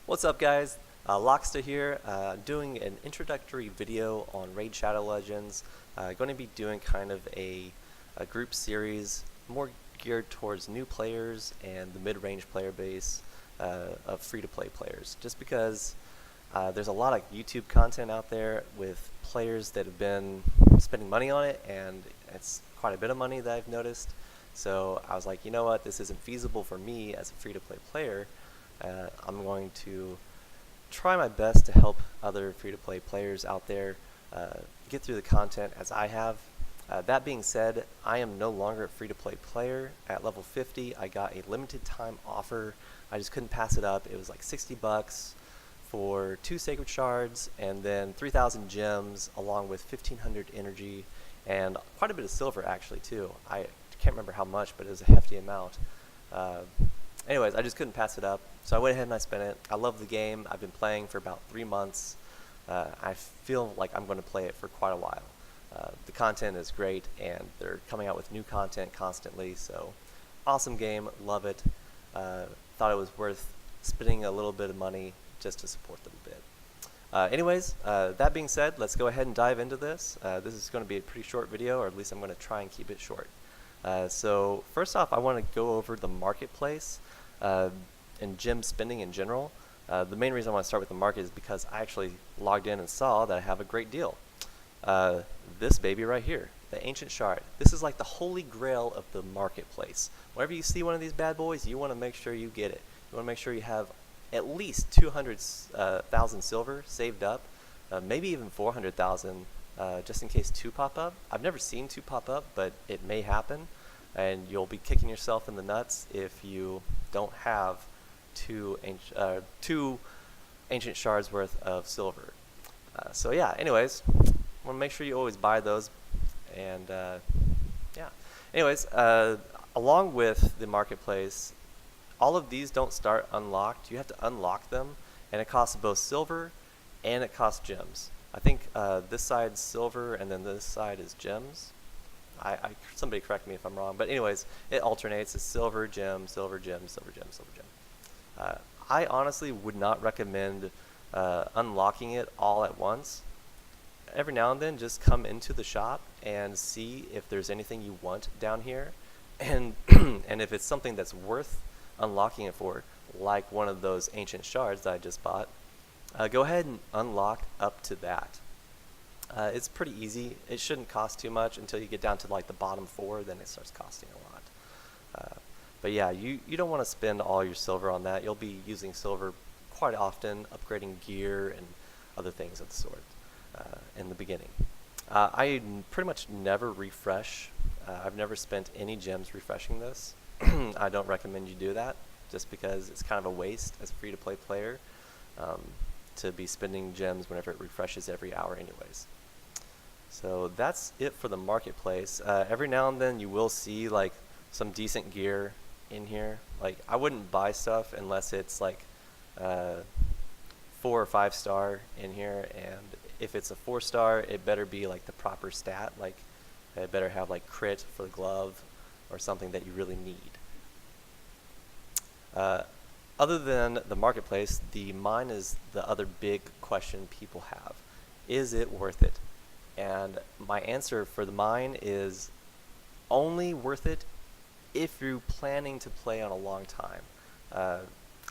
What's up, guys? Locksta here, doing an introductory video on Raid Shadow Legends. Going to be doing kind of a group series more geared towards new players and the mid-range player base of free-to-play players. Just because there's a lot of YouTube content out there with players that have been spending money on it, and it's quite a bit of money that I've noticed. So I was like, you know what, this isn't feasible for me as a free-to-play player. I'm going to try my best to help other free-to-play players out there get through the content as I have. That being said, I am no longer a free-to-play player. At level 50, I got a limited time offer. I just couldn't pass it up. It was like 60 bucks for 2 sacred shards and then 3,000 gems along with 1,500 energy and quite a bit of silver actually too. I can't remember how much, but it was a hefty amount. Anyways, I just couldn't pass it up, so I went ahead and I spent it. I love the game. I've been playing for about 3 months. I feel like I'm going to play it for quite a while. The content is great, and they're coming out with new content constantly, so awesome game, love it. Thought it was worth spending a little bit of money just to support them a bit. Anyways, that being said, let's go ahead and dive into this. This is going to be a pretty short video, or at least I'm going to try and keep it short. So first off, I want to go over the marketplace and gem spending in general. The main reason I want to start with the market is because I actually logged in and saw that I have a great deal. This baby right here, the Ancient Shard. This is like the holy grail of the marketplace. Whenever you see one of these bad boys, you want to make sure you get it. You want to make sure you have at least 200,000 silver saved up, maybe even 400,000, just in case 2 pop up. I've never seen 2 pop up, but it may happen, and you'll be kicking yourself in the nuts if you don't have two ancient shards worth of silver. So yeah, anyways, want to make sure you always buy those, and yeah. Anyways, along with the marketplace, all of these don't start unlocked. You have to unlock them, and it costs both silver and it costs gems. I think this side's silver and then this side is gems. Somebody correct me if I'm wrong, but anyways, it alternates. It's silver, gem, silver, gem, silver, gem, silver, gem. I honestly would not recommend unlocking it all at once. Every now and then, just come into the shop and see if there's anything you want down here, and and if it's something that's worth unlocking it for, like one of those ancient shards that I just bought, go ahead and unlock up to that. It's pretty easy. It shouldn't cost too much until you get down to like the bottom 4, then it starts costing a lot. But yeah, you don't want to spend all your silver on that. You'll be using silver quite often, upgrading gear and other things of the sort in the beginning. I pretty much never refresh. I've never spent any gems refreshing this. I don't recommend you do that, just because it's kind of a waste as a free-to-play player to be spending gems whenever it refreshes every hour anyways. So that's it for the marketplace. Every now and then you will see like some decent gear in here. Like, I wouldn't buy stuff unless it's like 4 or 5 star in here, and if it's a 4 star, it better be like the proper stat. Like, it better have like crit for the glove or something that you really need. Other than the marketplace, the mine is the other big question people have. Is it worth it? And my answer for the mine is only worth it if you're planning to play on a long time.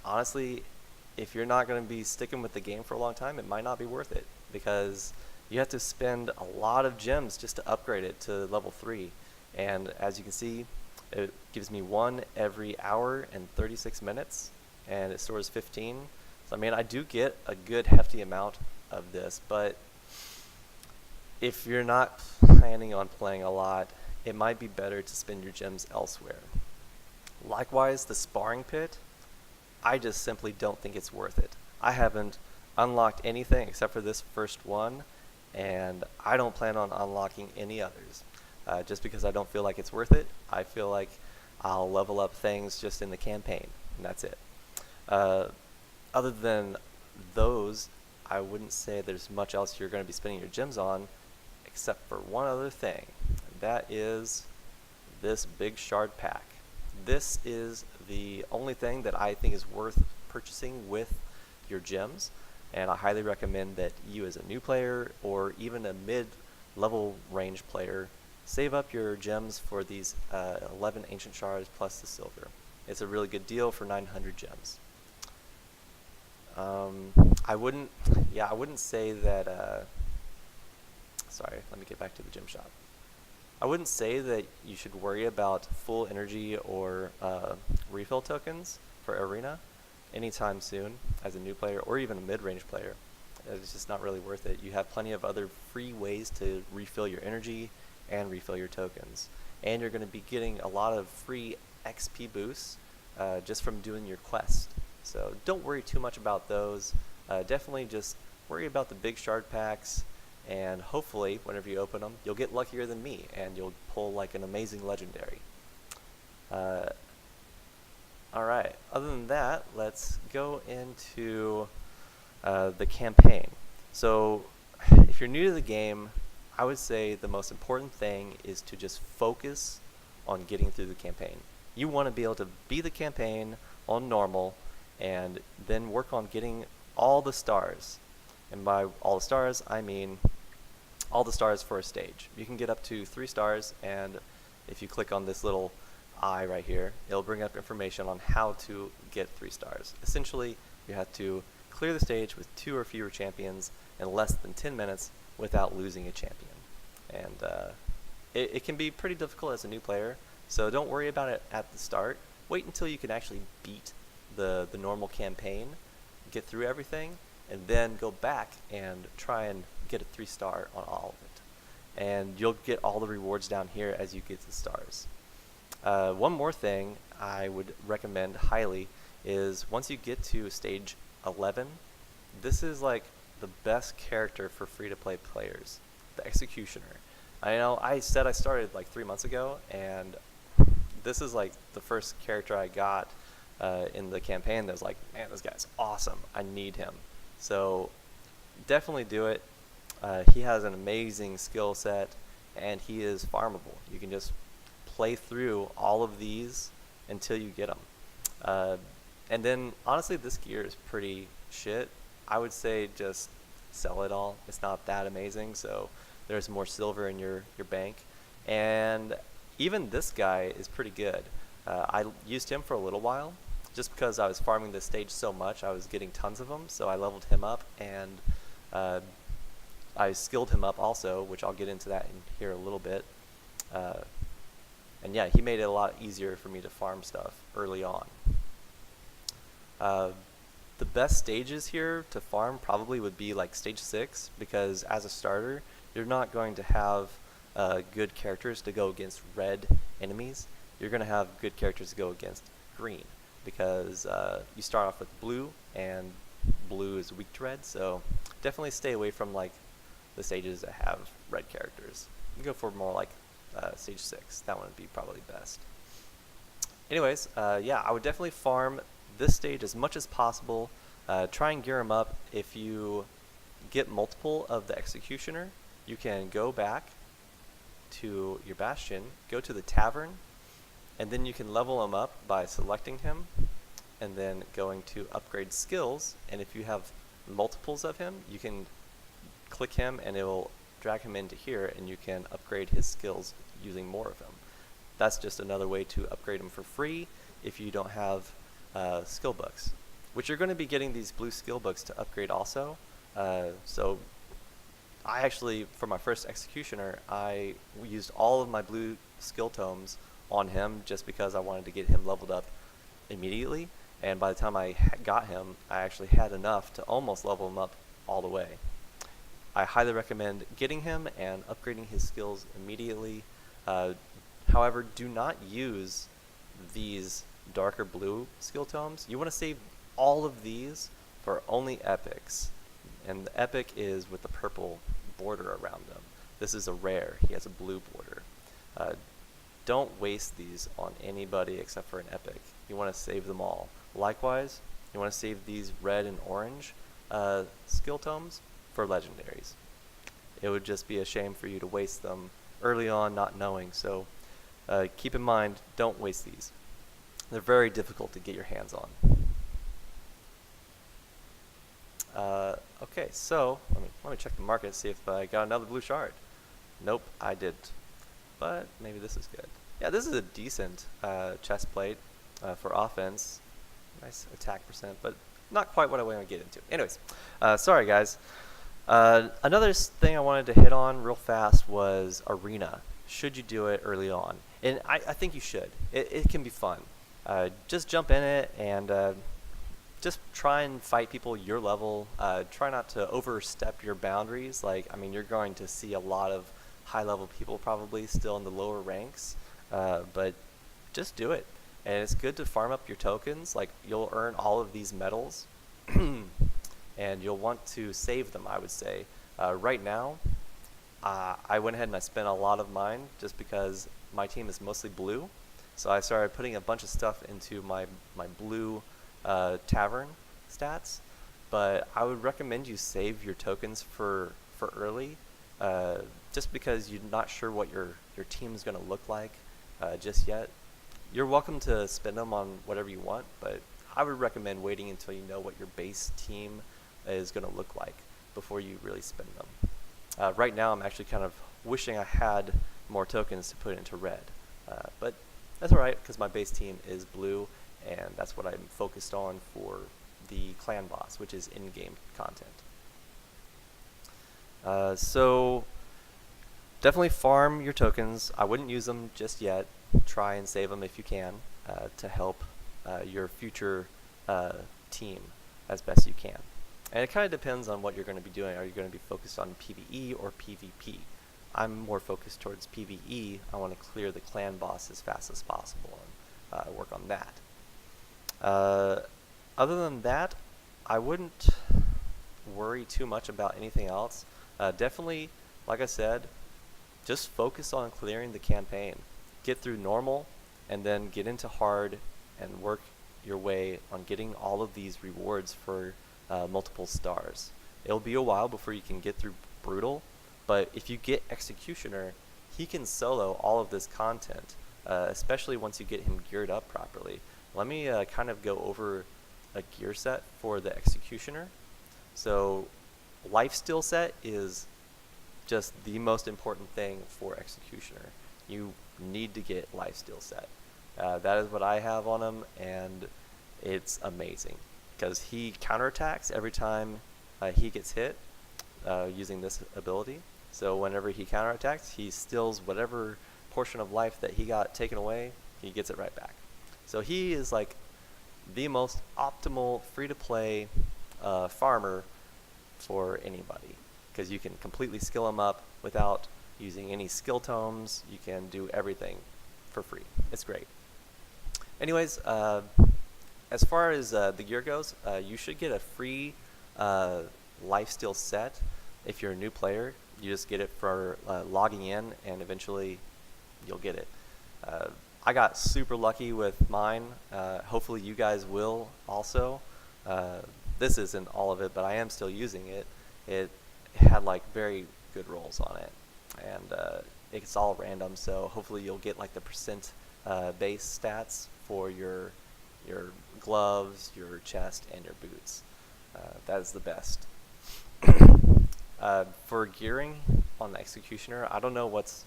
Honestly, if you're not going to be sticking with the game for a long time, it might not be worth it, because you have to spend a lot of gems just to upgrade it to level 3. And as you can see, it gives me 1 every hour and 36 minutes, and it stores 15. So I mean, I do get a good hefty amount of this, but if you're not planning on playing a lot, it might be better to spend your gems elsewhere. Likewise, the Sparring Pit, I just simply don't think it's worth it. I haven't unlocked anything except for this first one, and I don't plan on unlocking any others. Just because I don't feel like it's worth it. I feel like I'll level up things just in the campaign, and that's it. Other than those, I wouldn't say there's much else you're going to be spending your gems on, except for one other thing. That is this big shard pack. This is the only thing that I think is worth purchasing with your gems, and I highly recommend that you as a new player or even a mid-level range player save up your gems for these 11 ancient shards plus the silver. It's a really good deal for 900 gems. I wouldn't say that, sorry, let me get back to the gem shop. I wouldn't say that you should worry about full energy or refill tokens for Arena anytime soon as a new player or even a mid-range player. It's just not really worth it. You have plenty of other free ways to refill your energy and refill your tokens. And you're going to be getting a lot of free XP boosts just from doing your quest. So don't worry too much about those. Definitely just worry about the big shard packs, and hopefully whenever you open them you'll get luckier than me and you'll pull like an amazing legendary. Alright, other than that, let's go into the campaign. So if you're new to the game, I would say the most important thing is to just focus on getting through the campaign. You want to be able to beat the campaign on normal and then work on getting all the stars. And by all the stars, I mean all the stars for a stage. You can get up to 3 stars, and if you click on this little eye right here, it'll bring up information on how to get 3 stars. Essentially, you have to clear the stage with 2 or fewer champions in less than 10 minutes without losing a champion. And it can be pretty difficult as a new player, so don't worry about it at the start. Wait until you can actually beat the normal campaign, get through everything, and then go back and try and get a 3-star on all of it. And you'll get all the rewards down here as you get the stars. One more thing I would recommend highly is once you get to stage 11, this is like the best character for free-to-play players, the Executioner. I know I said I started like 3 months ago, and this is like the first character I got in the campaign that was like, man, this guy's awesome, I need him. So definitely do it. He has an amazing skill set, and he is farmable. You can just play through all of these until you get them. And then honestly, this gear is pretty shit. I would say just sell it all. It's not that amazing, so there's more silver in your bank. And even this guy is pretty good. I used him for a little while just because I was farming this stage so much. I was getting tons of them, so I leveled him up, and I skilled him up also, which I'll get into that in here a little bit. And yeah, he made it a lot easier for me to farm stuff early on. The best stages here to farm probably would be like stage 6, because as a starter, you're not going to have good characters to go against red enemies. You're going to have good characters to go against green, because you start off with blue, and blue is weak to red, so definitely stay away from like the stages that have red characters. You go for more like stage 6. That one would be probably best. Anyways, yeah, I would definitely farm this stage as much as possible. Try and gear them up. If you get multiple of the Executioner, you can go back to your Bastion, go to the Tavern, and then you can level him up by selecting him and then going to upgrade skills. And if you have multiples of him, you can click him and it will drag him into here, and you can upgrade his skills using more of him. That's just another way to upgrade him for free if you don't have skill books, which you're going to be getting these blue skill books to upgrade also. So I actually, for my first Executioner, I used all of my blue skill tomes on him just because I wanted to get him leveled up immediately, and by the time I got him, I actually had enough to almost level him up all the way. I highly recommend getting him and upgrading his skills immediately. However, do not use these darker blue skill tomes. You want to save all of these for only epics, and the epic is with the purple border around them. This is a rare. He has a blue border. Don't waste these on anybody except for an epic. You want to save them all. Likewise, you want to save these red and orange skill tomes for legendaries. It would just be a shame for you to waste them early on not knowing, so keep in mind, don't waste these. They're very difficult to get your hands on. Okay, so let me check the market, see if I got another blue shard. Nope, I didn't. But maybe this is good. Yeah, this is a decent chest plate for offense. Nice attack percent, but not quite what I want to get into. Anyways, sorry guys. Another thing I wanted to hit on real fast was arena. Should you do it early on? And I think you should. It can be fun. Just jump in it and just try and fight people your level. Try not to overstep your boundaries. Like, I mean, you're going to see a lot of high-level people probably still in the lower ranks, but just do it. And it's good to farm up your tokens. Like, you'll earn all of these medals, and you'll want to save them, I would say. Right now, I went ahead and I spent a lot of mine just because my team is mostly blue. So I started putting a bunch of stuff into my blue tavern stats. But I would recommend you save your tokens for early, just because you're not sure what your team is going to look like just yet. You're welcome to spend them on whatever you want, but I would recommend waiting until you know what your base team is going to look like before you really spend them. Right now, I'm actually kind of wishing I had more tokens to put into red, but that's alright because my base team is blue, and that's what I'm focused on for the clan boss, which is in-game content. So definitely farm your tokens. I wouldn't use them just yet. Try and save them if you can to help your future team as best you can. And it kind of depends on what you're going to be doing. Are you going to be focused on PvE or PvP? I'm more focused towards PvE. I want to clear the clan boss as fast as possible and work on that. Other than that, I wouldn't worry too much about anything else. Definitely, like I said, just focus on clearing the campaign. Get through normal, and then get into hard and work your way on getting all of these rewards for multiple stars. It'll be a while before you can get through brutal, but if you get executioner, he can solo all of this content, especially once you get him geared up properly. Let me kind of go over a gear set for the executioner. So lifesteal set is just the most important thing for executioner. You need to get lifesteal set. That is what I have on him, and it's amazing because he counterattacks every time he gets hit using this ability. So whenever he counterattacks, he steals whatever portion of life that he got taken away, he gets it right back. So he is like the most optimal free-to-play farmer for anybody, because you can completely skill him up without using any skill tomes. You can do everything for free. It's great. Anyways, as far as the gear goes, you should get a free lifesteal set if you're a new player. You just get it for logging in, and eventually you'll get it. I got super lucky with mine. Hopefully you guys will also. This isn't all of it, but I am still using it. It had like very good rolls on it, and it's all random, so hopefully you'll get like the percent base stats for your gloves, your chest, and your boots. That is the best. For gearing on the executioner, I don't know what's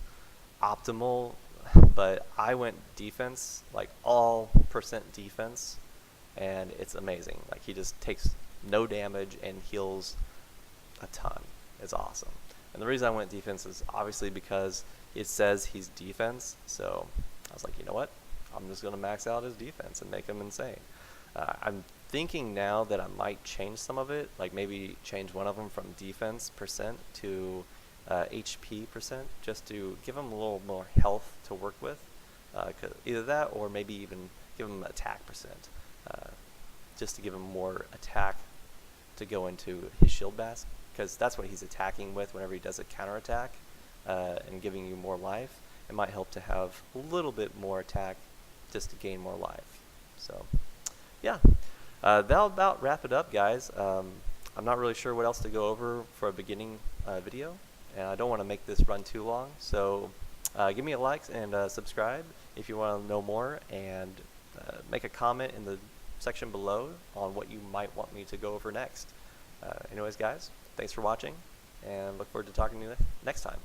optimal, but I went defense, like all percent defense, and it's amazing. Like, he just takes no damage and heals a ton. It's awesome. And the reason I went defense is obviously because it says he's defense, so I was like, you know what? I'm just going to max out his defense and make him insane. I'm thinking now that I might change some of it, like maybe change one of them from defense percent to HP percent, just to give him a little more health to work with. Either that or maybe even give him attack percent, just to give him more attack to go into his shield basket, because that's what he's attacking with whenever he does a counterattack, and giving you more life. It might help to have a little bit more attack just to gain more life. So yeah, that'll about wrap it up, guys. I'm not really sure what else to go over for a beginning video, and I don't want to make this run too long, so give me a like and subscribe if you want to know more, and make a comment in the section below on what you might want me to go over next. Anyways, guys, thanks for watching, and look forward to talking to you next time.